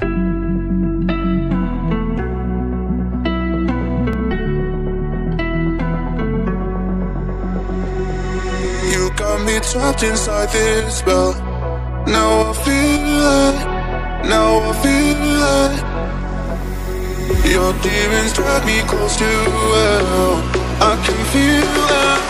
You got me trapped inside this spell. Now I feel like your demons drag me close to hell. I can feel that.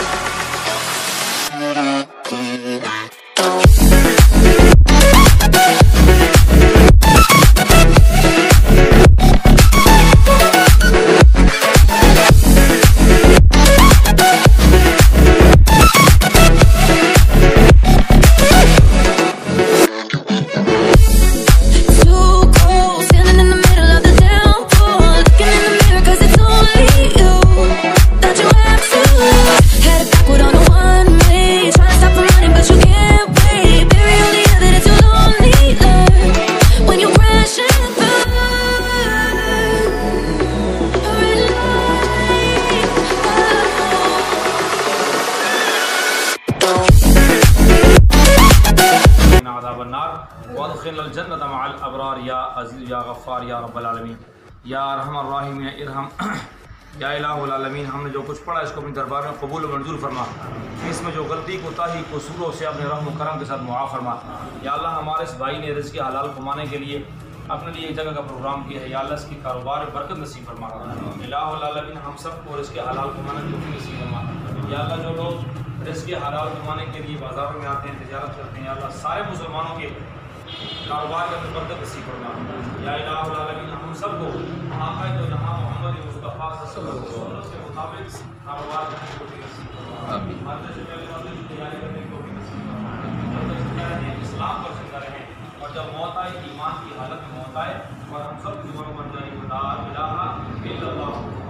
जन्नत मअल अबरार या अज़ीज़ या गफ़्फ़ार या rubble आलमीन या रहमान रहीम या इरहम या इलाहुल आलमीन। हमने जो कुछ पढ़ा इसको अपने दरबार में कबूल मंजूर फरमा। इसमें जो गलती कोताही कसूरों से अपने रहम करम के साथ मुआफ़ फरमा। या अल्लाह हमारे इस भाई ने रिज़्क़ हलाल कमाने के लिए अपने लिए एक जगह का प्रोग्राम किया है। या अल्लाह इसकी कारोबार में बरकत नसीब फरमा। इलाहुल आलमीन हम सबको रिज़्क़ हलाल कमाने की तौफ़ीक़ नसीब फरमा। या अल्लाह जो लोग रिज़्क़ हलाल कमाने के लिए बाज़ारों में आते हैं, तिजारत करते हैं, या अल्लाह सारे मुसलमानों के कारोबार का बरकत नसीब फरमा। या इलाहुल आलमीन हम सबको आका तो जहां मोहम्मद मुस्तफ़ा सल्लल्लाहु अलैहि वसल्लम के मुताबिक कारोबार करने की तौफीक नसीब फरमा। आमीन। हज़रत से पहले वाले की तैयारी करने की तौफीक नसीब फरमा। हज़रत से पहले इस्लाम पर जिंदा रहें और जब मौत आए ईमान की हालत में मौत आए और हम सब दुआ बन जाए ला इलाहा इल्लल्लाह।